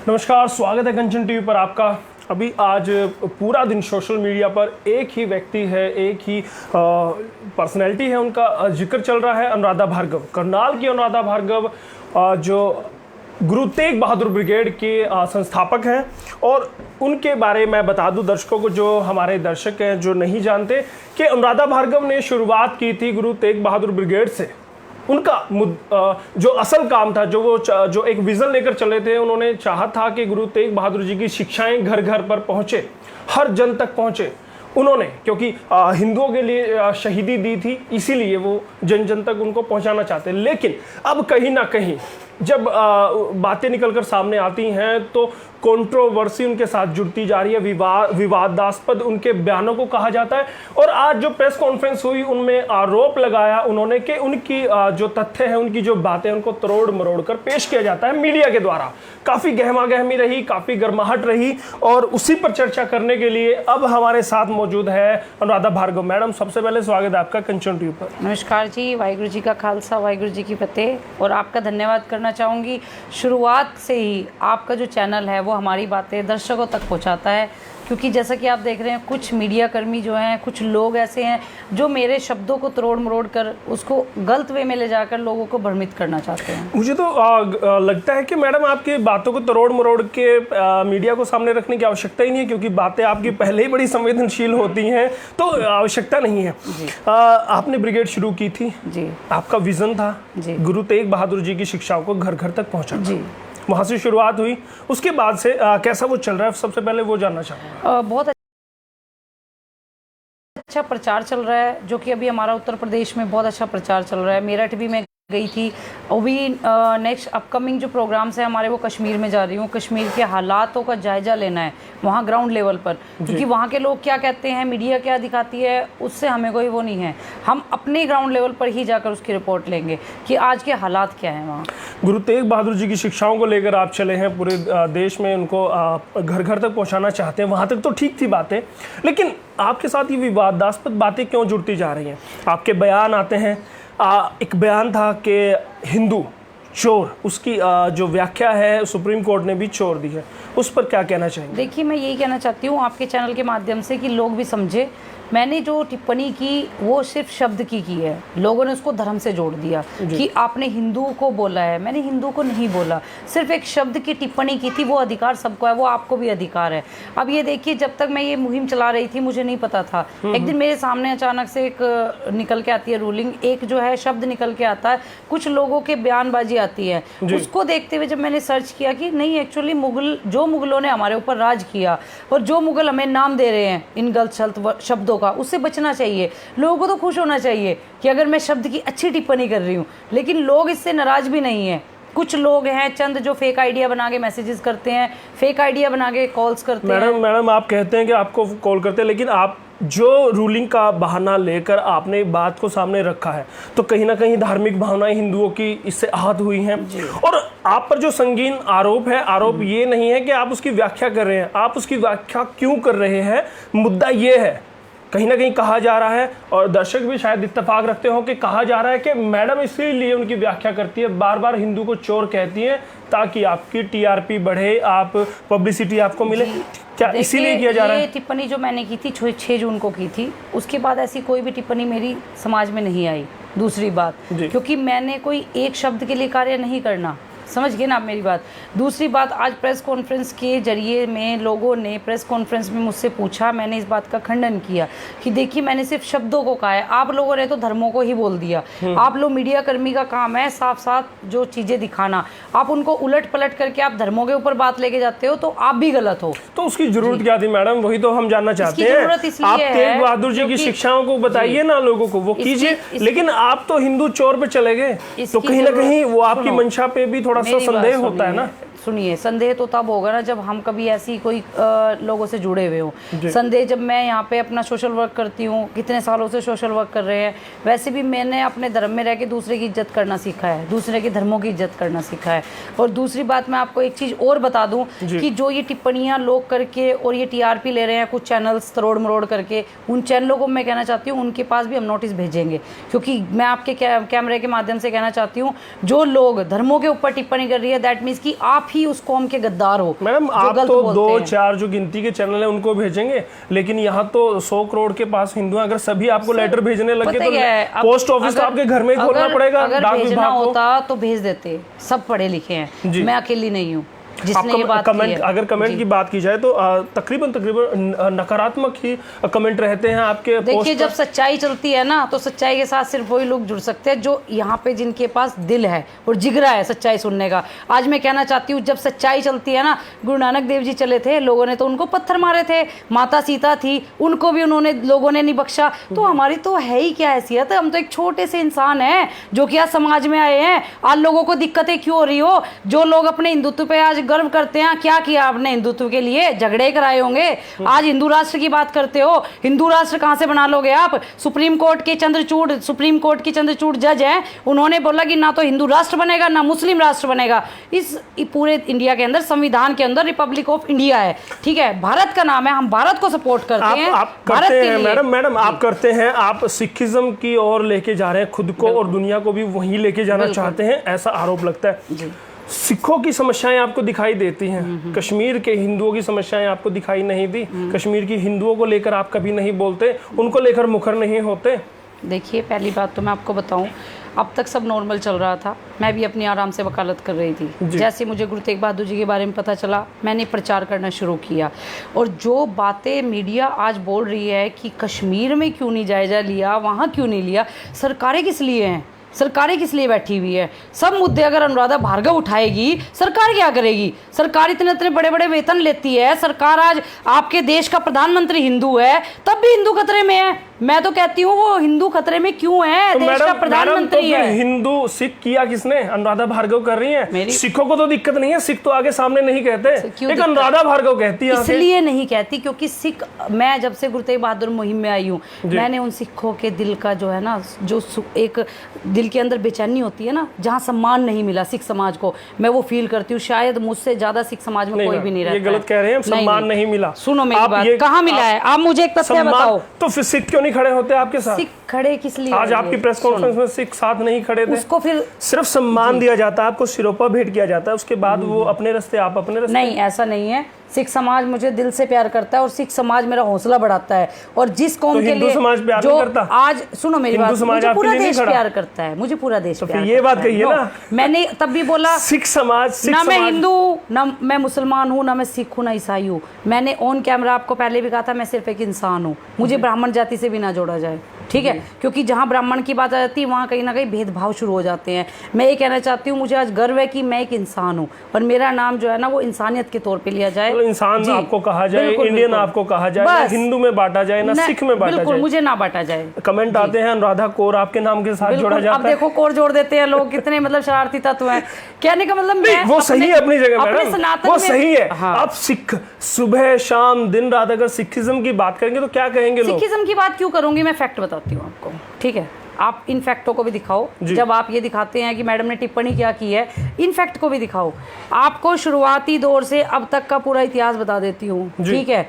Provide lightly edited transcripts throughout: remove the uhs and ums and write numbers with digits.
नमस्कार, स्वागत है कंचन टीवी पर आपका। अभी आज पूरा दिन सोशल मीडिया पर एक ही व्यक्ति है, एक ही पर्सनैलिटी है, उनका जिक्र चल रहा है। अनुराधा भार्गव, करनाल की अनुराधा भार्गव जो गुरु तेग बहादुर ब्रिगेड के संस्थापक हैं। और उनके बारे में बता दूं दर्शकों को, जो हमारे दर्शक हैं जो नहीं जानते, कि अनुराधा भार्गव ने शुरुआत की थी गुरु तेग बहादुर ब्रिगेड से। उनका जो असल काम था, जो एक विज़न लेकर चले थे, उन्होंने चाहा था कि गुरु तेग बहादुर जी की शिक्षाएं घर घर पर पहुँचे, हर जन तक पहुँचे। उन्होंने क्योंकि हिंदुओं के लिए शहीदी दी थी, इसीलिए वो जन जन तक उनको पहुंचाना चाहते हैं। लेकिन अब कहीं ना कहीं जब बातें निकलकर सामने आती हैं तो कंट्रोवर्सी उनके साथ जुड़ती जा रही है, विवादास्पद उनके बयानों को कहा जाता है। और आज जो प्रेस कॉन्फ्रेंस हुई, उनमें आरोप लगाया उन्होंने कि उनकी जो तथ्य है, उनकी जो बातें, उनको तरोड़ मरोड़ कर पेश किया जाता है मीडिया के द्वारा। काफ़ी गहमा गहमी रही, काफ़ी गर्माहट रही, और उसी पर चर्चा करने के लिए अब हमारे साथ मौजूद है अनुराधा भार्गव। मैडम, सबसे पहले स्वागत है आपका कंचन टीवी पर। नमस्कार जी, वाहिगुरु जी का खालसा, वाहिगुरु जी की फतेह। और आपका धन्यवाद करना चाहूँगी। शुरुआत से ही आपका जो चैनल है वो हमारी बातें दर्शकों तक पहुंचाता है, क्योंकि जैसा कि आप देख रहे हैं, कुछ मीडिया कर्मी जो हैं, कुछ लोग ऐसे हैं जो मेरे शब्दों को तरोड़ मरोड़ कर उसको गलत वे में ले जाकर लोगों को भ्रमित करना चाहते हैं। मुझे तो लगता है कि मैडम आपकी बातों को तरोड़ मरोड़ के मीडिया को सामने रखने की आवश्यकता ही नहीं है, क्योंकि बातें आपकी पहले ही बड़ी संवेदनशील होती हैं, तो आवश्यकता नहीं है। आपने ब्रिगेड शुरू की थी जी, आपका विजन था जी, गुरु तेग बहादुर जी की शिक्षाओं को घर घर तक पहुँचाना जी। वहाँ से शुरुआत हुई। उसके बाद से कैसा वो चल रहा है, सबसे पहले वो जानना चाहूँगा। बहुत अच्छा प्रचार चल रहा है, जो कि अभी हमारा उत्तर प्रदेश में बहुत अच्छा प्रचार चल रहा है। मेरठ भी मैं गई थी। अभी नेक्स्ट अपकमिंग जो प्रोग्राम्स हैं हमारे, वो कश्मीर में जा रही हूँ। कश्मीर के हालातों का जायजा लेना है वहाँ ग्राउंड लेवल पर, क्योंकि वहाँ के लोग क्या कहते हैं, मीडिया क्या दिखाती है, उससे हमें कोई वो नहीं है। हम अपने ग्राउंड लेवल पर ही जाकर उसकी रिपोर्ट लेंगे कि आज के हालात क्या हैं वहाँ। गुरु तेग बहादुर जी की शिक्षाओं को लेकर आप चले हैं पूरे देश में, उनको घर घर तक पहुँचाना चाहते हैं। वहाँ तक तो ठीक थी बातें, लेकिन आपके साथ ये विवादास्पद बातें क्यों जुड़ती जा रही हैं? आपके बयान आते हैं, एक बयान था कि हिंदू चोर, उसकी जो व्याख्या है सुप्रीम कोर्ट ने भी चोर दी है, उस पर क्या कहना चाहेंगे? देखिए, मैं यही कहना चाहती हूँ आपके चैनल के माध्यम से कि लोग भी समझे। मैंने जो टिप्पणी की वो सिर्फ शब्द की है। लोगों ने उसको धर्म से जोड़ दिया कि आपने हिंदू को बोला है। मैंने हिंदू को नहीं बोला, सिर्फ एक शब्द की टिप्पणी की थी। वो अधिकार सबको है, वो आपको भी अधिकार है। अब ये देखिए, जब तक मैं ये मुहिम चला रही थी मुझे नहीं पता था। एक दिन मेरे सामने अचानक से एक निकल के आती है रूलिंग, एक जो है शब्द निकल के आता है, कुछ लोगों के बयानबाजी आती है। उसको देखते हुए जब मैंने सर्च किया कि नहीं, एक्चुअली मुगलों ने हमारे ऊपर राज किया, और जो मुगल हमें नाम दे रहे हैं इन गलत शब्दों का, उससे बचना चाहिए। लोगों को तो खुश होना चाहिए कि अगर मैं शब्द की अच्छी टिप्पणी कर रही हूँ, लेकिन लोग इससे नाराज भी नहीं हैं। कुछ लोग हैं चंद जो फेक आइडिया बना के मैसेजेस करते हैं, फेक आइडिया बना के कॉल्स करते हैं। मैडम आप कहते हैं कि आपको कॉल करते हैं, लेकिन आप जो रूलिंग का बहाना लेकर आपने बात को सामने रखा है, तो कहीं ना कहीं धार्मिक भावनाएं हिंदुओं की इससे आहत हुई हैं। और आप पर जो संगीन आरोप है, आरोप ये नहीं है कि आप उसकी व्याख्या कर रहे हैं। आप उसकी व्याख्या क्यों कर रहे हैं, मुद्दा ये है। कहीं ना कहीं कहा जा रहा है, और दर्शक भी शायद इत्तेफाक रखते हो, कि कहा जा रहा है कि मैडम इसीलिए उनकी व्याख्या करती है, बार बार हिंदू को चोर कहती है ताकि आपकी टीआरपी बढ़े, आप पब्लिसिटी आपको मिले। क्या इसीलिए किया जा रहा है? ये टिप्पणी जो मैंने की थी 6 जून को की थी, उसके बाद ऐसी कोई भी टिप्पणी मेरी समाज में नहीं आई। दूसरी बात, क्योंकि मैंने कोई एक शब्द के लिए कार्य नहीं करना, समझ गए ना आप मेरी बात। दूसरी बात, आज प्रेस कॉन्फ्रेंस के जरिए में लोगों ने प्रेस कॉन्फ्रेंस में मुझसे पूछा, मैंने इस बात का खंडन किया कि देखिए, मैंने सिर्फ शब्दों को कहा है, आप लोगों ने तो धर्मों को ही बोल दिया। आप लोग मीडिया कर्मी का काम है साफ साफ जो चीज़ें दिखाना, आप उनको उलट पलट करके आप धर्मों के ऊपर बात लेके जाते हो, तो आप भी गलत हो। तो उसकी जरूरत क्या थी मैडम? वही तो हम जानना चाहते हैं। आप तेग बहादुर जी की शिक्षाओं को बताइए ना लोगों को, वो कीजिए। लेकिन आप तो हिंदू चोर पे चले गए, तो कहीं ना कहीं वो आपकी मंशा पे भी थोड़ा सा संदेह होता है ना। सुनिए, संदेह तो तब होगा ना जब हम कभी ऐसी कोई लोगों से जुड़े हुए हों। संदेह जब मैं यहाँ पे अपना सोशल वर्क करती हूँ, कितने सालों से सोशल वर्क कर रहे हैं, वैसे भी मैंने अपने धर्म में रह के दूसरे की इज्जत करना सीखा है, दूसरे के धर्मों की इज्जत करना सीखा है। और दूसरी बात, मैं आपको एक चीज़ और बता दूँ कि जो ये टिप्पणियाँ लोग करके और ये टीआरपी ले रहे हैं कुछ चैनल्स तरोड़ मरोड़ करके, उन चैनलों को मैं कहना चाहती हूँ उनके पास भी हम नोटिस भेजेंगे। क्योंकि मैं आपके कैमरे के माध्यम से कहना चाहती हूँ, जो लोग धर्मों के ऊपर टिप्पणी कर रही है, दैट मीन्स कि आप ही उस कौम के गद्दार हो। मैडम जो आप गलत तो बोलते 2-4 जो गिनती के चैनल है उनको भेजेंगे, लेकिन यहाँ तो 100 करोड़ के पास हिंदू हैं। अगर सभी आपको लेटर भेजने लगे पता तो क्या है, अब पोस्ट ऑफिस तो अगर- आपके घर में ही खोलना अगर- पड़ेगा, अगर डाक भेजना विभाग को। होता तो भेज देते, सब पढ़े लिखे हैं, जी। मैं अकेली नहीं हूँ जिसने आप ये बात की कमेंट है। अगर कमेंट की बात की जाए तो तकरीबन नकारात्मक ही कमेंट रहते हैं आपके देखिए, पोस्ट जब सच्चाई चलती है ना तो सच्चाई के साथ सिर्फ वही लोग जुड़ सकते हैं जो यहाँ पे जिनके पास दिल है और जिगरा है सच्चाई सुनने का। आज मैं कहना चाहती हूँ, जब सच्चाई चलती है ना, गुरु नानक देव जी चले थे, लोगों ने तो उनको पत्थर मारे थे, माता सीता थी, उनको भी उन्होंने लोगों ने नहीं बख्शा। तो हमारी तो है ही क्या हैसियत, हम तो एक छोटे से इंसान हैं जो कि आज समाज में आए हैं। आज लोगों को दिक्कतें क्यों हो रही हो? जो लोग अपने हिंदुत्व पे आज गर्व करते हैं, क्या किया आपने हिंदुत्व के लिए? झगड़े कराए होंगे। आज हिंदू राष्ट्र की बात करते हो, हिंदू राष्ट्र कहां से बना लोगे आप? सुप्रीम कोर्ट की चंद्रचूड़ जज हैं, उन्होंने बोला कि ना तो हिंदू राष्ट्र बनेगा ना मुस्लिम राष्ट्र बनेगा। इस पूरे इंडिया के अंदर, संविधान के अंदर रिपब्लिक ऑफ इंडिया है, ठीक है, भारत का नाम है, हम भारत को सपोर्ट करते हैं। आप भारत करते के हैं लिए मैडम आप करते हैं, आप सिखिज्म की ओर लेके जा रहे हैं खुद को और दुनिया को भी वहीं लेके जाना चाहते हैं, ऐसा आरोप लगता है। जी। सिखों की समस्याएं आपको दिखाई देती हैं, कश्मीर के हिंदुओं की समस्याएं आपको दिखाई नहीं दी, कश्मीर की हिंदुओं को लेकर आप कभी नहीं बोलते, उनको लेकर मुखर नहीं होते। देखिए, पहली बात तो मैं आपको बताऊं, अब तक सब नॉर्मल चल रहा था, मैं भी अपनी आराम से वकालत कर रही थी। जैसे मुझे गुरु तेग बहादुर जी के बारे में पता चला, मैंने प्रचार करना शुरू किया। और जो बातें मीडिया आज बोल रही है कि कश्मीर में क्यों नहीं जायजा लिया, वहाँ क्यों नहीं लिया, सरकारें किस लिए हैं? सरकारें किस लिए बैठी हुई है? सब मुद्दे अगर अनुराधा भार्गव उठाएगी, सरकार क्या करेगी? सरकार इतने इतने बड़े बड़े वेतन लेती है, सरकार आज आपके देश का प्रधानमंत्री हिंदू है, तब भी हिंदू खतरे में है। मैं तो कहती हूँ वो हिंदू खतरे में क्यों है? तो देश का प्रधानमंत्री तो है। हिंदू सिख किया किसने? अनुराधा भार्गव कर रही है। मेरी- सिखों को तो दिक्कत नहीं है, सिख तो आगे सामने नहीं कहते, क्यों एक दिक्कत? अनुराधा भार्गव कहती है आगे। इसलिए नहीं कहती क्योंकि सिख, मैं जब से गुरु तेग बहादुर मुहिम में आई हूँ, मैंने उन सिखों के दिल का जो है ना, जो एक दिल के अंदर बेचैनी होती है ना, जहाँ सम्मान नहीं मिला सिख समाज को, मैं वो फील करती हूँ। शायद मुझसे ज्यादा सिख समाज में कोई भी नहीं रहता। ये गलत कह रहे हैं, सम्मान नहीं मिला। सुनो मेरी बात, कहाँ मिला है? आप मुझे एक तथ्य बताओ। तो फिर सिख क्यों नहीं खड़े होते आपके साथ? सिख खड़े किस लिए? आज आपकी प्रेस कॉन्फ्रेंस में सिख साथ नहीं खड़े थे। उसको फिर सिर्फ सम्मान दिया जाता है, आपको सिरोपा भेंट किया जाता है, उसके बाद वो अपने रास्ते, आप अपने रास्ते। नहीं, ऐसा नहीं है। सिख समाज मुझे दिल से प्यार करता है और सिख समाज मेरा हौसला बढ़ाता है। और जिस कौम के हिंदू लिए समाज प्यार जो नहीं करता? आज सुनो मेरी हिंदू बात, समाज मुझे आपके पूरा लिए नहीं देश खड़ा? प्यार करता है, मुझे पूरा देश तो प्यार फिर ये करता बात है। कहिए नो, ना। मैंने तब भी बोला सिख समाज ना मैं हिंदू, ना मैं मुसलमान हूँ, ना मैं सिख हूँ, ना ईसाई हूँ। मैंने ऑन कैमरा आपको पहले भी कहा था, मैं सिर्फ एक इंसान हूँ, मुझे ब्राह्मण जाति से भी ना जोड़ा जाए, ठीक है? क्योंकि जहाँ ब्राह्मण की बात आ जाती है वहाँ कहीं ना कहीं भेदभाव शुरू हो जाते हैं। मैं ये कहना चाहती हूँ, मुझे आज गर्व है कि मैं एक इंसान हूँ और मेरा नाम जो है ना वो इंसानियत के तौर पे लिया जाए। इंसान आपको कहा जाए, बिल्कुल, इंडियन बिल्कुल। आपको कहा जाए, ना हिंदू में बांटा जाए, ना सिख में बांटा बिल्कुल, जाए। मुझे ना बांटा जाए। कमेंट आते हैं अनुराधा कौर आपके नाम के साथ जोड़ा बिल्कुल, जाता अब है। देखो कौर जोड़ देते हैं लोग, कितने मतलब शरारती तत्व हैं। कहने का मतलब मैं वो सही है अपनी जगह अपने मैडम, सनातन वो में- सही है। हाँ। आप सिख सुबह शाम दिन रात अगर सिखिज्म की बात करेंगे तो क्या कहेंगे लोग? सिखिज्म की बात क्यों करूंगी? मैं फैक्ट बताती हूँ आपको, ठीक है? आप इन फैक्टों को भी दिखाओ। जब आप ये दिखाते हैं कि मैडम ने टिप्पणी क्या की है, इन फैक्ट को भी दिखाओ। आपको शुरुआती दौर से अब तक का पूरा इतिहास बता देती हूँ, ठीक है?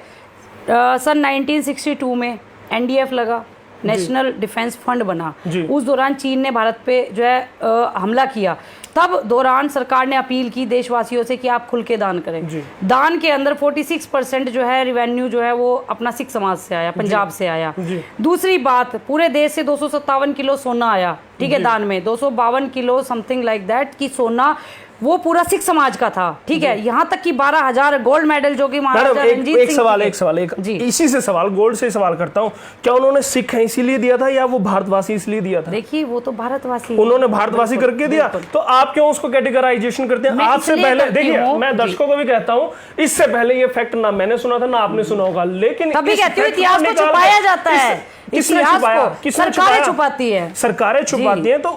सन 1962 में एनडीएफ लगा, नेशनल डिफेंस फंड बना। उस दौरान चीन ने भारत पे जो है हमला किया। तब दौरान सरकार ने अपील की देशवासियों से कि आप खुल के दान करें। दान के अंदर 46% जो है रिवेन्यू जो है वो अपना सिख समाज से आया, पंजाब से आया। दूसरी बात, पूरे देश से 257 किलो सोना आया, ठीक है? दान में 252 किलो समथिंग लाइक दैट की सोना वो पूरा सिख समाज का था, ठीक है? यहाँ तक कि 12,000 गोल्ड मेडल जो कि महाराजा रणजीत एक सिंह सवाल इसी से सवाल गोल्ड से सवाल करता हूँ, क्या उन्होंने सिख हैं इसीलिए दिया था या वो भारतवासी इसलिए दिया था? देखिए, वो तो भारतवासी, उन्होंने भारतवासी करके दिया, तो आप क्यों उसको कैटेगराइजेशन करते हैं? आपसे पहले देखिए, मैं दर्शकों को भी कहता हूँ, इससे पहले ये फैक्ट ना मैंने सुना था ना आपने सुना होगा, लेकिन तभी कहती हूँ इतिहास को छुपाया जाता है। किसने इतिहास छुपाया? को किसने सरकारें छुपाती है, सरकारें छुपाती हैं, तो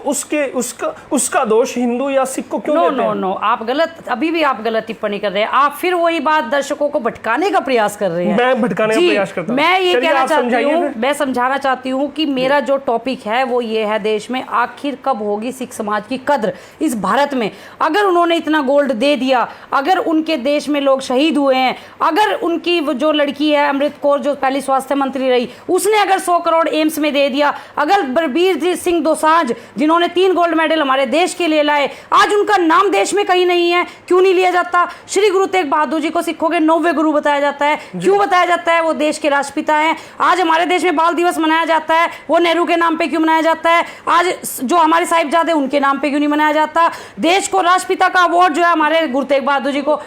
उसका दोष हिंदू या सिख को क्यों देते हैं? नो, आप गलत, अभी भी आप गलत टिप्पणी कर रहे हैं। आप फिर वही बात दर्शकों को भटकाने का प्रयास कर रहे हैं। मैं भटकाने का प्रयास करता हूं। मैं ये कहना चाहती हूँ, फिर। मैं समझाना चाहती हूँ कि मेरा जो टॉपिक है वो ये है, देश में आखिर कब होगी सिख समाज की कद्र इस भारत में? अगर उन्होंने इतना गोल्ड दे दिया, अगर उनके देश में लोग शहीद हुए हैं, अगर उनकी जो लड़की है अमृत कौर जो पहली स्वास्थ्य मंत्री रही, उसने अगर 100 2 करोड़ एम्स में दे दिया। अगर बलबीर सिंह दोसांझ जिन्होंने 3 गोल्ड मेडल हमारे देश के लिए लाए, आज उनका नाम देश में कहीं नहीं है, क्यों नहीं लिया जाता? श्री गुरु तेग बहादुर जी को सिखों के 9वें गुरु बताया जाता है, क्यों बताया जाता है? वो देश के राष्ट्रपिता हैं। आज हमारे देश में बाल दिवस मनाया जाता है, वो नेहरू के नाम पे क्यों मनाया जाता है? आज जो हमारे साहिबजादे उनके नाम पे क्यों नहीं मनाया जाता? देश को राष्ट्रपिता का अवार्ड जो है हमारे गुरु तेग बहादुर जी को,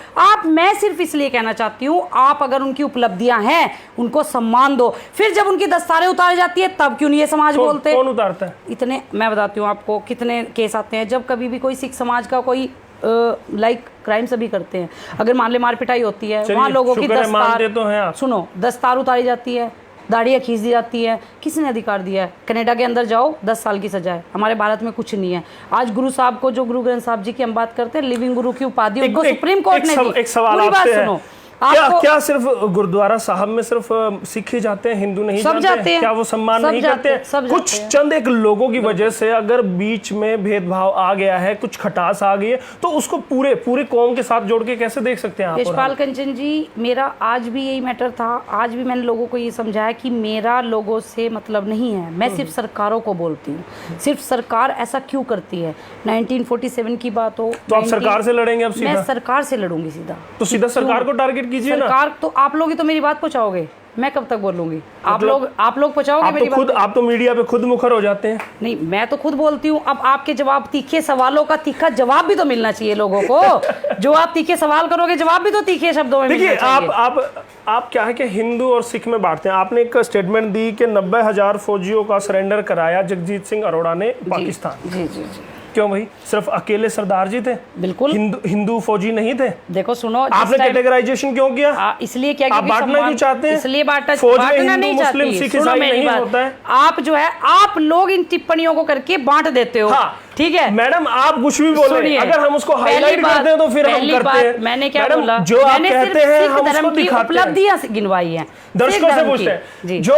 मैं सिर्फ इसलिए कहना चाहती हूँ, आप अगर उनकी उपलब्धियां हैं उनको सम्मान दो। फिर जब उनकी दस्तारें उतारी जाती है तब क्यों नहीं ये समाज बोलते? कौन उतारता है? इतने मैं बताती हूँ आपको कितने केस आते हैं जब कभी भी कोई सिख समाज का कोई लाइक क्राइम सभी करते हैं, अगर मान ले मार पिटाई होती है, वहाँ लोगों की दस्तार तो हैं सुनो, दस्तार उतारी जाती है, दाढ़ियाँ खींच दी जाती है। किसने अधिकार दिया है? कनाडा के अंदर जाओ 10 साल की सजा है, हमारे भारत में कुछ नहीं है। आज गुरु साहब को, जो गुरु ग्रंथ साहब जी की हम बात करते हैं, लिविंग गुरु की उपाधि उनको सुप्रीम कोर्ट ने दी। एक सवाल आपसे है, क्या सिर्फ गुरुद्वारा साहब में सिर्फ सिख ही जाते हैं, हिंदू नहीं जाते हैं? क्या वो सम्मान नहीं करते हैं? कुछ चंद एक लोगों की वजह से अगर बीच में भेदभाव आ गया है, कुछ खटास आ गई है, तो उसको पूरे कौम के साथ जोड़ के कैसे देख सकते हैं आप? यशपाल कंचन जी, मेरा आज भी यही मैटर था। आज भी मैंने लोगों को ये समझाया कि मेरा लोगों से मतलब नहीं है, मैं सिर्फ सरकारों को बोलती हूँ। सिर्फ सरकार ऐसा क्यों करती है? 1947 की बात हो तो आप सरकार से लड़ेंगे? अब सीधा मैं सरकार से लड़ूंगी सीधा। तो सीधा सरकार को टारगेट कीजिए ना। सरकार तो आप लोग ही तो मेरी बात पहुंचाओगे, मैं कब तक बोलूंगी? आप लोग पहुंचाओगे मेरी बात? आप तो मीडिया पे खुद मुखर हो जाते हैं। नहीं, मैं तो खुद बोलती हूँ। अब आपके जवाब, तीखे सवालों का तीखा जवाब भी तो मिलना चाहिए लोगों को। जो आप तीखे सवाल करोगे, जवाब भी तो तीखे शब्दों में मिलना चाहिए। आप क्या है कि हिंदू और सिख में बांटते हैं। आपने एक स्टेटमेंट दी कि 90,000 फौजियों का सरेंडर कराया जगजीत सिंह अरोड़ा ने पाकिस्तान। जी जी जी। क्यों भाई? सिर्फ अकेले सरदार जी थे? बिल्कुल। हिंदू फौजी नहीं थे? देखो सुनो, आपने कैटेगराइजेशन क्यों किया? इसलिए क्या, आप बांटना क्यों चाहते हैं? इसलिए बांटना नहीं चाहती। सुनो मेरी बात, आप जो है, आप लोग इन टिप्पणियों को करके बांट देते हो। हाँ, ठीक है मैडम, आप कुछ भी बोले, अगर हम उसको हाईलाइट करते हैं तो फिर हम करते हैं। मैंने क्या बोला? जो आप कहते हैं हम उसको दिखाते हैं। उपलब्धियां गिनवाई हैं, दर्शकों से पूछते हैं। जो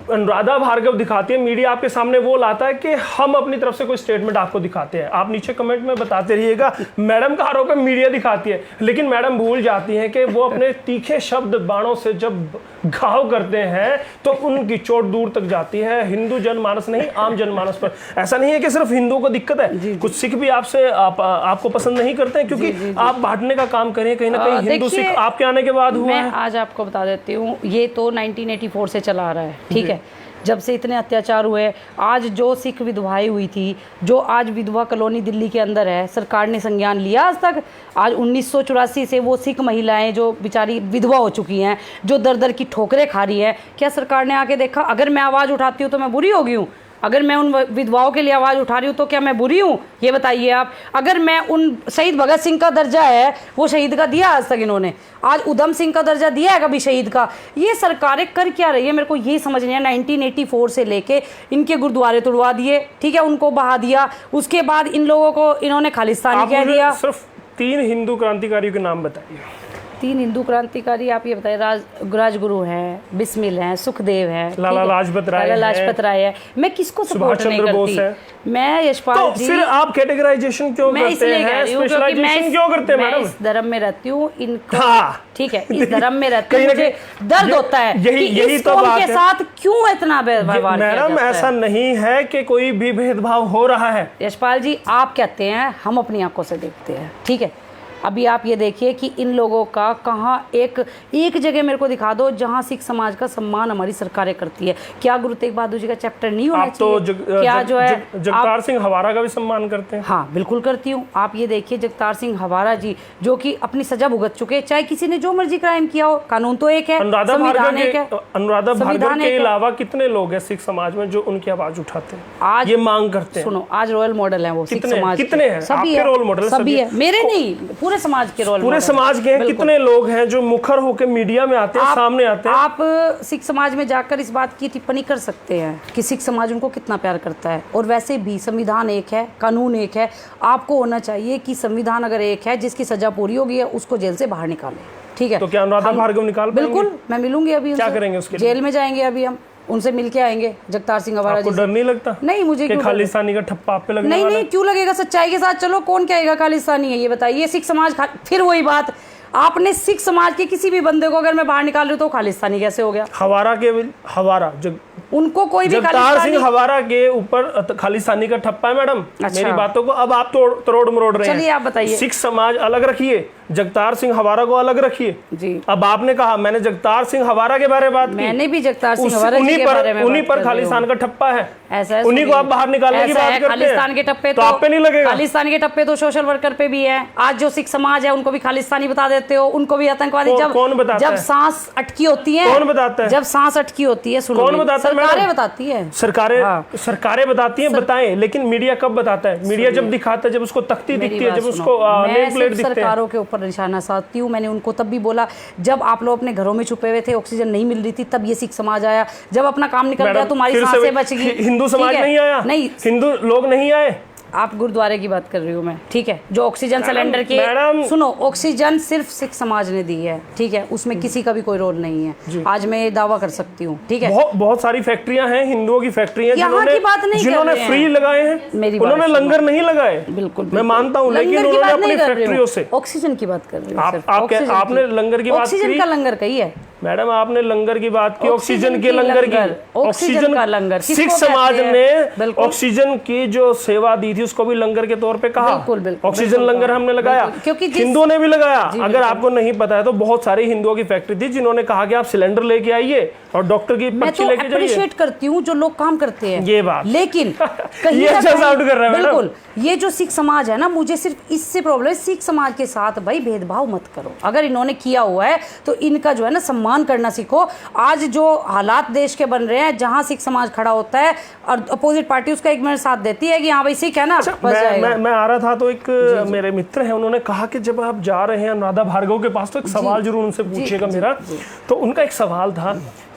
अनुराधा भार्गव दिखाती है, मीडिया आपके सामने वो लाता है कि हम अपनी तरफ से कोई स्टेटमेंट आपको दिखाते हैं। आप नीचे कमेंट में बताते रहिएगा मैडम का आरोप है मीडिया दिखाती है, लेकिन मैडम भूल जाती हैं कि वो अपने तीखे शब्द बाणों से जब घाव करते हैं तो उनकी चोट दूर तक जाती है, हिंदू जनमानस नहीं, आम जनमानस पर। ऐसा नहीं है कि सिर्फ हिंदुओं को दिक्कत है, कुछ सिख भी आपको पसंद नहीं करते हैं, क्योंकि आप बांटने का काम करें कहीं ना कहीं। हिंदू सिख आपके आने के बाद हुआ है। आज आपको बता देती हूँ, ये तो 1984 से चला आ रहा है, ठीक है? जब से इतने अत्याचार हुए, आज जो सिख विधवाएं हुई थी, जो आज विधवा कॉलोनी दिल्ली के अंदर है, सरकार ने संज्ञान लिया आज तक? आज 1984 से वो सिख महिलाएं जो बेचारी विधवा हो चुकी हैं, जो दर दर की ठोकरें खा रही हैं, क्या सरकार ने आके देखा? अगर मैं आवाज़ उठाती हूँ तो मैं बुरी हो गई हूँ? अगर मैं उन विधवाओं के लिए आवाज़ उठा रही हूँ तो क्या मैं बुरी हूँ? ये बताइए आप। अगर मैं उन शहीद भगत सिंह का दर्जा है, वो शहीद का दिया आज तक इन्होंने, आज उधम सिंह का दर्जा दिया है कभी शहीद का? ये सरकारें कर क्या रही है, मेरे को ये समझ नहीं है। 1984 से लेके इनके गुरुद्वारे तोड़वा दिए, ठीक है, उनको बहा दिया, उसके बाद इन लोगों को इन्होंने खालिस्तानी कह दिया। सिर्फ 3 हिंदू क्रांतिकारियों के नाम बताइए। 3 हिंदू क्रांतिकारी आप ये बताइए। राजगुरु हैं, बिस्मिल हैं, सुखदेव हैं, लाला लाजपत राय है। मैं किसको सपोर्ट नहीं करती? मैं यशपाल जी, फिर आप कैटेगराइजेशन क्यों करते हैं? स्पेशलाइजेशन क्यों करते हैं? मैडम, इस धर्म में रहती हूँ, इनको ठीक है, इस धर्म में रहती हूँ, मुझे दर्द होता है यही तो बात के साथ क्यों इतना व्यवहार। मैडम, ऐसा नहीं है कि कोई भी भेदभाव हो रहा है। यशपाल जी, आप कहते हैं, हम अपनी आंखों से देखते हैं, ठीक है? अभी आप ये देखिए कि इन लोगों का कहाँ एक जगह मेरे को दिखा दो जहाँ सिख समाज का सम्मान हमारी सरकारें करती है। क्या गुरु तेग बहादुर जी का चैप्टर नहीं होना चाहिए? क्या जो है जगतार सिंह हवारा का भी सम्मान करते हैं? हाँ, बिल्कुल करती हूँ। आप ये देखिए, जगतार सिंह हवारा जी जो कि अपनी सजा भुगत चुके, चाहे किसी ने जो मर्जी क्राइम किया हो, कानून तो एक है, संविधान एक है। अनुराधा भार्गव के अलावा कितने लोग हैं सिख समाज में जो उनकी आवाज उठाते हैं, आज ये मांग करते हैं? सुनो, आज रॉयल मॉडल है वो सिख समाज। कितने हैं? सभी रोल मॉडल सभी है, मेरे नहीं, पूरे समाज के रोल, पूरे समाज के। कितने लोग हैं जो मुखर होकर मीडिया में आते हैं, सामने आते हैं? आप सिख समाज में जाकर इस बात की टिप्पणी कर सकते हैं कि सिख समाज उनको कितना प्यार करता है। और वैसे भी संविधान एक है, कानून एक है। आपको होना चाहिए कि संविधान अगर एक है, जिसकी सजा पूरी होगी है उसको जेल से बाहर निकालें, ठीक है? तो क्या अनुराधा भार्गव निकाल पाएंगे? बिल्कुल, मैं मिलूंगी अभी। क्या करेंगे उसके? जेल में जाएंगे अभी हम, उनसे मिलके आएंगे जगतार सिंह हवारा जी। आपको डर नहीं लगता? नहीं, मुझे क्यों खालिस्तानी का ठप्पा आप पे लगने वाला है? नहीं, क्यों लगेगा? सच्चाई के साथ चलो, कौन कहेगा खालिस्तानी है? ये बताइए। सिख समाज, फिर वही बात, आपने सिख समाज के किसी भी बंदे को अगर मैं बाहर निकाल रही हूँ तो खालिस्तानी कैसे हो गया? हवारा उनको कोई भी जगतार सिंह हवारा के ऊपर खालिस्तानी का ठप्पा है मैडम। अच्छा। मेरी बातों को अब आप तरोड़ मरोड़ रहे हैं। चलिए आप बताइए। सिख समाज अलग रखिए, जगतार सिंह हवारा को अलग रखिए जी। अब आपने कहा, मैंने जगतार सिंह हवारा के बारे में बात की, मैंने भी जगतार सिंह हवारा जी के बारे में उन्हीं बात पर कर रही खालिस्तान हूँ। का ठप्पा है, ऐसा है, उन्हीं को आप बाहर निकालने की ऐसा बात है, करते खालिस्तान के हैं ठप्पे तो आप पे नहीं लगेगा। खालिस्तान के ठप्पे तो सोशल वर्कर पे भी है। आज जो सिख समाज है उनको भी खालिस्तानी बता देते हो, उनको भी आतंकवादी। कौन बताता जब है? सांस अटकी होती है, कौन बताता है? जब सांस अटकी होती है, सुनो, कौन बताता है? सरकारें बताती है। सरकारें बताती हैं, बताएं, लेकिन मीडिया कब बताता है? मीडिया जब दिखाता है, जब उसको तख्ती दिखती है, जब उसको नेम प्लेट दिखते हैं। सरकारों के ऊपर निशाना साधती हूँ। मैंने उनको तब भी बोला जब आप लोग अपने घरों में छुपे हुए थे, ऑक्सीजन नहीं मिल रही थी, तब ये सिख समाज आया। जब अपना काम निकल गया, तुम्हारी सांसें बच गई। हिंदू समाज नहीं आया, नहीं, हिंदू लोग नहीं आए। आप गुरुद्वारे की बात कर रही हूँ मैं, ठीक है। जो ऑक्सीजन सिलेंडर के, सुनो, ऑक्सीजन सिर्फ सिख समाज ने दी है, ठीक है, उसमें किसी का भी कोई रोल नहीं है। आज मैं ये दावा कर सकती हूँ, ठीक है। बहुत सारी फैक्ट्रियां हैं, हिंदुओं की फैक्ट्रियां जिन्होंने फ्री लगाए हैं, उन्होंने लंगर नहीं लगाए। बिल्कुल, मैं मानता हूँ, लेकिन उन्होंने अपनी फैक्ट्रियों से ऑक्सीजन की बात कर रही हूँ। आपने लंगर की बात की, ऑक्सीजन का लंगर कही है मैडम, आपने लंगर की बात की, ऑक्सीजन के लंगर की, ऑक्सीजन का लंगर। सिख समाज ने ऑक्सीजन की जो सेवा दी थी उसको भी लंगर के तौर पे कहा। बिल्कुल, ऑक्सीजन लंगर हमने लगाया, क्योंकि हिंदुओं ने भी लगाया। अगर आपको नहीं पता है तो बहुत सारी हिंदुओं की फैक्ट्री थी जिन्होंने कहा कि आप सिलेंडर लेके आइए और डॉक्टर की पर्ची लेके जाइए। अप्रिशिएट करती हूँ जो लोग काम करते हैं, ये बात, लेकिन ये अच्छा साउंड कर रहा है। बिल्कुल, ये जो सिख समाज है ना, मुझे सिर्फ इससे प्रॉब्लम है। सिख समाज के साथ भाई भेदभाव मत करो। अगर इन्होंने किया हुआ है तो इनका जो है ना सम्मान करना सीखो। आज जो हालात देश के बन रहे हैं, जहां सिख समाज खड़ा होता है और अपोजिट पार्टी उसका एक मिनट साथ देती है कि हाँ भाई सिख है ना, मैं आ रहा था तो एक मेरे मित्र हैं, उन्होंने कहा कि जब आप जा रहे हैं अनुराधा भार्गव के पास तो एक सवाल जरूर उनसे पूछिएगा मेरा। तो उनका एक सवाल था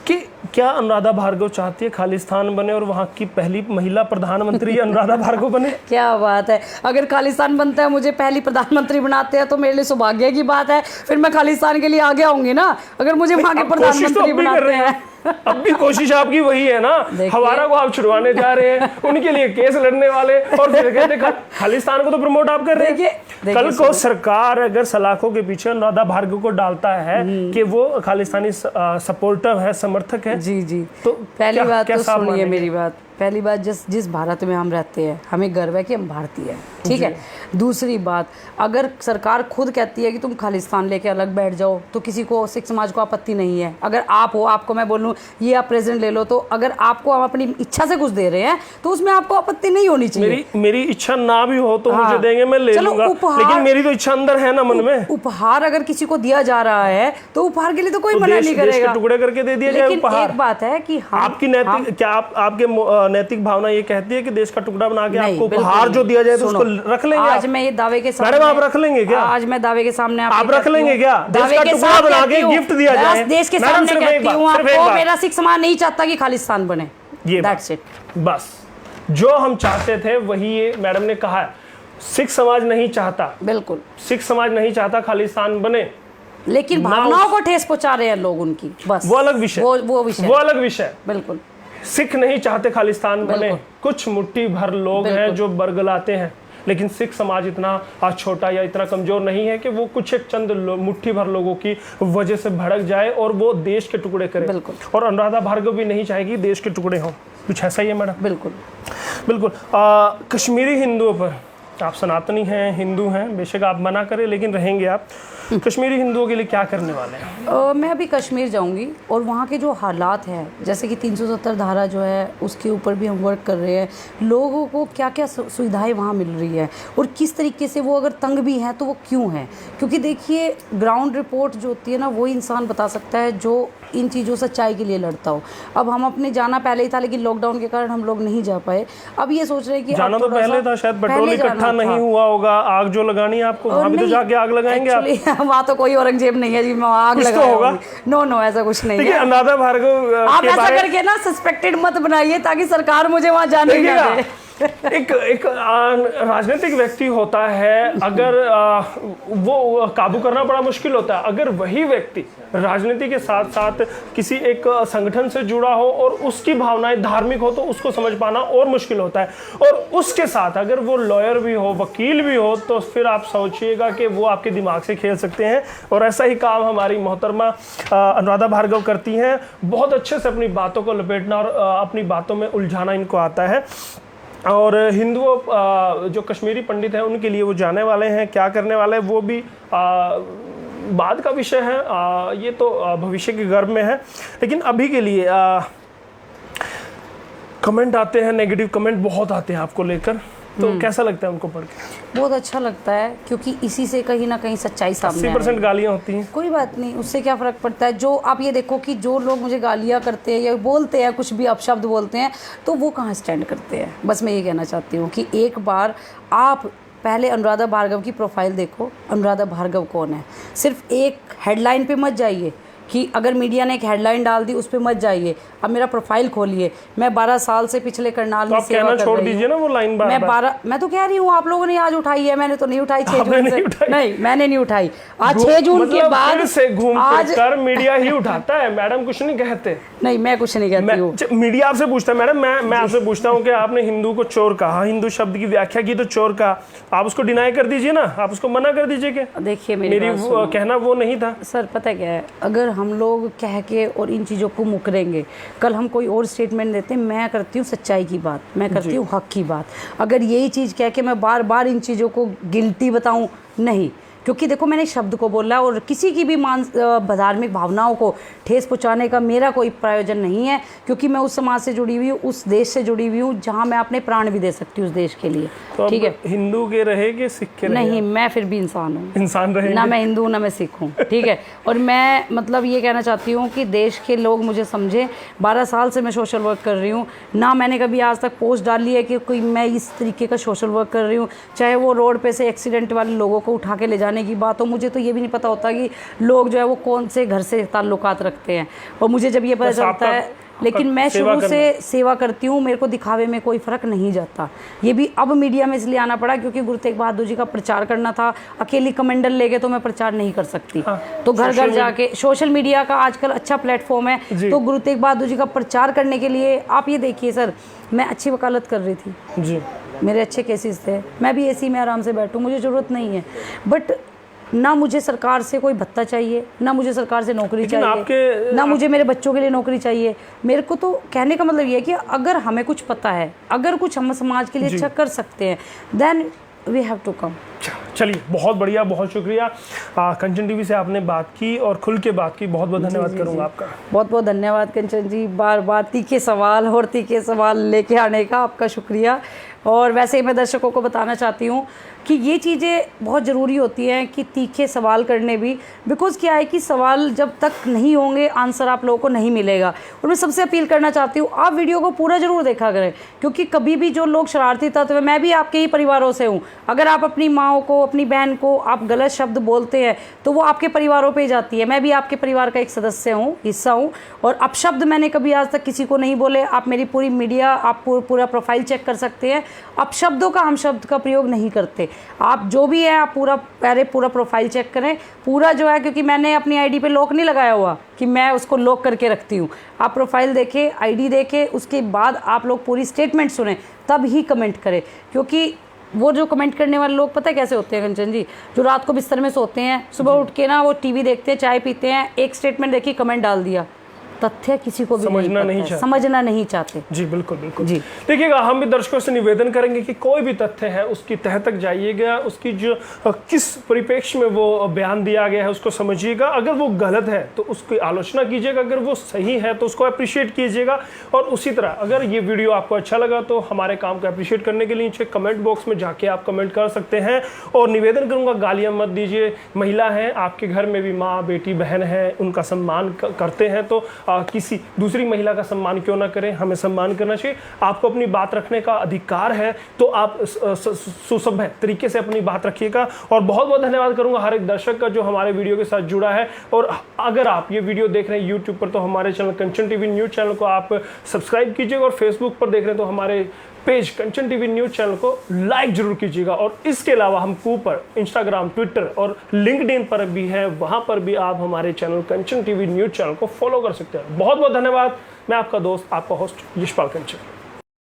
कि क्या अनुराधा भार्गव चाहती है खालिस्तान बने और वहाँ की पहली महिला प्रधानमंत्री अनुराधा भार्गव बने? क्या बात है, अगर खालिस्तान बनता है, मुझे पहली प्रधानमंत्री बनाते हैं तो मेरे लिए सौभाग्य की बात है। फिर मैं खालिस्तान के लिए आगे आऊंगी ना, अगर मुझे वहाँ के प्रधानमंत्री बनाते हैं। अब भी कोशिश आपकी वही है ना, हवारा को आप छुड़वाने जा रहे हैं, उनके लिए केस लड़ने वाले, और फिर कहते खालिस्तान को तो प्रमोट आप कर रहे हैं। कल को सरकार अगर सलाखों के पीछे अनुराधा भार्गव को डालता है कि वो खालिस्तानी सपोर्टर है, समर्थक है, जी जी, तो पहली बात तो सुनिए मेरी बात। पहली बात, जिस भारत में हम रहते हैं हमें गर्व है कि हम भारतीय हैं, ठीक है। दूसरी बात, अगर सरकार खुद कहती है कि तुम खालिस्तान लेके अलग बैठ जाओ तो किसी को, सिख समाज को आपत्ति नहीं है। अगर आप हो, आपको मैं बोलूँ ये आप प्रेजेंट ले लो, तो अगर आपको हम अपनी इच्छा से कुछ दे रहे हैं तो उसमें आपको आपत्ति नहीं होनी चाहिए। मेरी इच्छा ना भी हो तो मुझे देंगे, मैं ले लूंगा, लेकिन मेरी तो इच्छा अंदर है ना मन में। उपहार अगर किसी को दिया जा रहा है तो उपहार के लिए तो कोई मना नहीं करेगा, टुकड़े करके दे दिया जाए उपहार। एक बात है कि आपकी नैतिक, क्या आपके नैतिक भावना ये कहती है कि देश का टुकड़ा बना के आपको उपहार जो दिया जाए तो उसको रख लेंगे? आज मैं ये दावे के सामने, मैडम आप रख लेंगे क्या? आज मैं दावे के सामने आप रख लेंगे क्या? देश का टुकड़ा बना के गिफ्ट दिया जाए? देश के सामने कहती हूँ आपको, मेरा सिख समाज नहीं चाहता कि खालिस्तान बने, दैट्स इट। बस जो हम चाहते थे वही ये मैडम ने कहा है। सिख समाज नहीं चाहता, बिल्कुल सिख समाज नहीं चाहता खालिस्तान बने, लेकिन भावनाओं को ठेस पहुंचा रहे हैं लोग उनकी, बस वो अलग विषय, वो अलग विषय। बिल्कुल, सिख नहीं चाहते खालिस्तान बने, कुछ मुट्ठी भर लोग हैं जो बरगलाते हैं, लेकिन सिख समाज इतना छोटा या इतना कमजोर नहीं है कि वो कुछ एक चंद मुट्ठी भर लोगों की वजह से भड़क जाए और वो देश के टुकड़े करे। और अनुराधा भार्गव भी नहीं चाहेगी देश के टुकड़े हों, कुछ ऐसा ही है मैडम। बिल्कुल बिल्कुल। कश्मीरी हिंदुओं पर, आप सनातनी हैं, हिंदू हैं, बेशक आप मना करें लेकिन रहेंगे आप, कश्मीरी हिंदुओं के लिए क्या करने वाले हैं? मैं अभी कश्मीर जाऊंगी और वहाँ के जो हालात हैं, जैसे कि 370 धारा जो है उसके ऊपर भी हम वर्क कर रहे हैं। लोगों को क्या क्या सुविधाएं वहाँ मिल रही है और किस तरीके से वो अगर तंग भी हैं तो वो क्यों हैं, क्योंकि देखिए ग्राउंड रिपोर्ट जो होती है ना, वो इंसान बता सकता है जो इन चीज़ों सच्चाई के लिए लड़ता हो। अब हम अपने जाना पहले ही था, लेकिन लॉकडाउन के कारण हम लोग नहीं जा पाए। अब ये सोच रहे हैं कि जाना तो पहले था, शायद पेट्रोल इकट्ठा नहीं हुआ होगा, आग जो लगानी है आपको वहाँ भी तो जाके आग लगाएंगे आप। वहाँ तो कोई औरंगजेब नहीं है जी, मैं आग लगाऊंगा। नो ऐसा कुछ नहीं है। अनुराधा भार्गव आप ऐसा करके ना सस्पेक्टेड मत बनाइए ताकि सरकार मुझे वहाँ जाने ना दे। एक राजनीतिक व्यक्ति होता है, अगर वो काबू करना बड़ा मुश्किल होता है। अगर वही व्यक्ति राजनीति के साथ साथ किसी एक संगठन से जुड़ा हो और उसकी भावनाएं धार्मिक हो तो उसको समझ पाना और मुश्किल होता है। और उसके साथ अगर वो लॉयर भी हो, वकील भी हो, तो फिर आप सोचिएगा कि वो आपके दिमाग से खेल सकते हैं। और ऐसा ही काम हमारी मोहतरमा अनुराधा भार्गव करती हैं। बहुत अच्छे से अपनी बातों को लपेटना और अपनी बातों में उलझाना इनको आता है। और हिंदुओं जो कश्मीरी पंडित हैं उनके लिए वो जाने वाले हैं, क्या करने वाले हैं वो भी बाद का विषय है। ये तो भविष्य के गर्भ में है। लेकिन अभी के लिए कमेंट आते हैं, नेगेटिव कमेंट बहुत आते हैं आपको लेकर, तो कैसा लगता है उनको पढ़ के? बहुत अच्छा लगता है, क्योंकि इसी से कहीं ना कहीं सच्चाई सामने 80% गालियाँ होती हैं। कोई बात नहीं, उससे क्या फ़र्क पड़ता है। जो आप ये देखो कि जो लोग मुझे गालियाँ करते हैं या बोलते हैं, कुछ भी अपशब्द बोलते हैं, तो वो कहाँ स्टैंड करते हैं। बस मैं ये कहना चाहती हूँ कि एक बार आप पहले अनुराधा भार्गव की प्रोफाइल देखो, अनुराधा भार्गव कौन है। सिर्फ एक हेडलाइन पे मत जाइए कि अगर मीडिया ने एक हेडलाइन डाल दी उस पर मत जाइए। अब मेरा प्रोफाइल खोलिए, मैं 12 साल से पिछले करनाल में सेवा कर रही हूँ। छोड़ दीजिए ना वो लाइन बार। मैं तो कह रही हूँ, आप लोगों ने आज उठाई है, मैंने तो नहीं उठाई। 6 जून से नहीं, मैंने नहीं उठाई। आज 6 जून के बाद से घूम कर मीडिया ही उठाता है। मैडम कुछ नहीं कहते। नहीं, मैं कुछ नहीं कहती हूँ। मीडिया आपसे पूछता है मैडम, मैं आपसे पूछता हूँ कि आपने हिंदू को चोर कहा, हिंदू शब्द की व्याख्या की तो चोर कहा, आप उसको डिनाई कर दीजिए ना, आप उसको मना कर दीजिए। कि देखिए मेरी कहना वो नहीं था। सर पता क्या है, अगर हम लोग कह के और इन चीज़ों को मुकरेंगे, कल हम कोई और स्टेटमेंट देते हैं। मैं करती हूँ सच्चाई की बात, मैं करती हूँ हक की बात। अगर यही चीज़ कह के मैं बार बार इन चीज़ों को गिल्टी बताऊँ, नहीं। क्योंकि देखो, मैंने शब्द को बोला और किसी की भी धार्मिक भावनाओं को ठेस पहुंचाने का मेरा कोई प्रयोजन नहीं है, क्योंकि मैं उस समाज से जुड़ी हुई हूँ, उस देश से जुड़ी हुई हूँ जहाँ मैं अपने प्राण भी दे सकती हूँ उस देश के लिए। तो ठीक है, हिंदू के रहे कि सिख के रहे? नहीं, मैं फिर भी इंसान हूँ, इंसान रहे ना मैं हिंदू ना मैं सिख हूँ। ठीक है, और मैं मतलब ये कहना चाहती हूँ कि देश के लोग मुझे समझे। 12 साल से मैं सोशल वर्क कर रही हूँ, ना मैंने कभी आज तक पोस्ट डाली है कि कोई मैं इस तरीके का सोशल वर्क कर रही हूँ। चाहे वो रोड पे से एक्सीडेंट वाले लोगों को उठा के ले जाने की बात हो, मुझे तो ये भी नहीं पता होता कि लोग जो है वो कौन से घर से ताल्लुकात रखते हैं। और मुझे जब ये पता चलता है, लेकिन मैं शुरू से सेवा करती हूँ, मेरे को दिखावे में कोई फ़र्क नहीं जाता। ये भी अब मीडिया में इसलिए आना पड़ा क्योंकि गुरु तेग बहादुर जी का प्रचार करना था। अकेली कमंडल लेके तो मैं प्रचार नहीं कर सकती। तो घर घर जाके सोशल मीडिया का आजकल अच्छा प्लेटफॉर्म है, तो गुरु तेग बहादुर जी का प्रचार करने के लिए आप ये देखिए सर, मैं अच्छी वकालत कर रही थी जी, मेरे अच्छे केसेस थे, मैं भी एसी में आराम से बैठूँ, मुझे ज़रूरत नहीं है। बट ना मुझे सरकार से कोई भत्ता चाहिए, ना मुझे सरकार से नौकरी चाहिए, ना मुझे मेरे बच्चों के लिए नौकरी चाहिए। मेरे को तो कहने का मतलब ये है कि अगर हमें कुछ पता है, अगर कुछ हम समाज के लिए अच्छा कर सकते हैं, then we have to come. चलिए, बहुत बढ़िया, बहुत शुक्रिया। कंचन टीवी से आपने बात की और खुल के बात की, बहुत बहुत धन्यवाद करूँगा आपका। बहुत बहुत धन्यवाद कंचन जी, बार बार तीखे सवाल लेके आने का आपका शुक्रिया। और वैसे ही मैं दर्शकों को बताना चाहती हूँ कि ये चीज़ें बहुत ज़रूरी होती हैं कि तीखे सवाल करने भी, बिकॉज़ क्या है कि सवाल जब तक नहीं होंगे आंसर आप लोगों को नहीं मिलेगा। और मैं सबसे अपील करना चाहती हूँ, आप वीडियो को पूरा ज़रूर देखा करें, क्योंकि कभी भी जो लोग शरारती तत्व, मैं भी आपके ही परिवारों से हूँ, अगर आप अपनी माँ को, अपनी बहन को आप गलत शब्द बोलते हैं तो वो आपके परिवारों पर ही जाती है। मैं भी आपके परिवार का एक सदस्य हूँ, हिस्सा हूँ, और अपशब्द मैंने कभी आज तक किसी को नहीं बोले। आप मेरी पूरी मीडिया, आप पूरा प्रोफाइल चेक कर सकते हैं, अपशब्दों का हम शब्द का प्रयोग नहीं करते। आप जो भी है, आप पूरा प्रोफाइल चेक करें, पूरा जो है, क्योंकि मैंने अपनी आईडी पे लॉक नहीं लगाया हुआ कि मैं उसको लॉक करके रखती हूँ। आप प्रोफाइल देखें, आईडी देखें, उसके बाद आप लोग पूरी स्टेटमेंट सुने, तब ही कमेंट करें। क्योंकि वो जो कमेंट करने वाले लोग पता है कैसे होते हैं कंचन जी, जो रात को बिस्तर में सोते हैं, सुबह उठ के ना वो टीवी देखते हैं, चाय पीते हैं, एक स्टेटमेंट देखी, कमेंट डाल दिया, तथ्य किसी को भी समझना नहीं चाहते। जी बिल्कुल बिल्कुल जी। देखिएगा, हम भी दर्शकों से निवेदन करेंगे कि कोई भी तथ्य है उसकी तह तक जाइएगा, उसकी जो किस परिप्रेक्ष्य में वो बयान दिया गया है उसको समझिएगा। अगर वो गलत है तो उसकी आलोचना कीजिएगा, अगर वो सही है तो उसको अप्रिशिएट कीजिएगा। और उसी तरह अगर ये वीडियो आपको अच्छा लगा तो हमारे काम को अप्रिशिएट करने के लिए नीचे कमेंट बॉक्स में जाके आप कमेंट कर सकते हैं। और निवेदन करूँगा, गालियाँ मत दीजिए। महिला हैं, आपके घर में भी माँ, बेटी, बहन है, उनका सम्मान करते हैं, तो किसी दूसरी महिला का सम्मान क्यों ना करें, हमें सम्मान करना चाहिए। आपको अपनी बात रखने का अधिकार है, तो आप सुसभ्य तरीके से अपनी बात रखिएगा। और बहुत बहुत धन्यवाद करूंगा हर एक दर्शक का जो हमारे वीडियो के साथ जुड़ा है। और अगर आप ये वीडियो देख रहे हैं यूट्यूब पर, तो हमारे चैनल कंचन टीवी न्यूज़ चैनल को आप सब्सक्राइब कीजिएगा, और फेसबुक पर देख रहे हैं तो हमारे पेज कंचन टीवी न्यूज़ चैनल को लाइक जरूर कीजिएगा। और इसके अलावा हम कूपर, इंस्टाग्राम, ट्विटर और लिंक्डइन पर भी है, वहां पर भी आप हमारे चैनल कंचन टीवी न्यूज़ चैनल को फॉलो कर सकते हैं। बहुत बहुत धन्यवाद। मैं आपका दोस्त, आपका होस्ट यशपाल कंचन।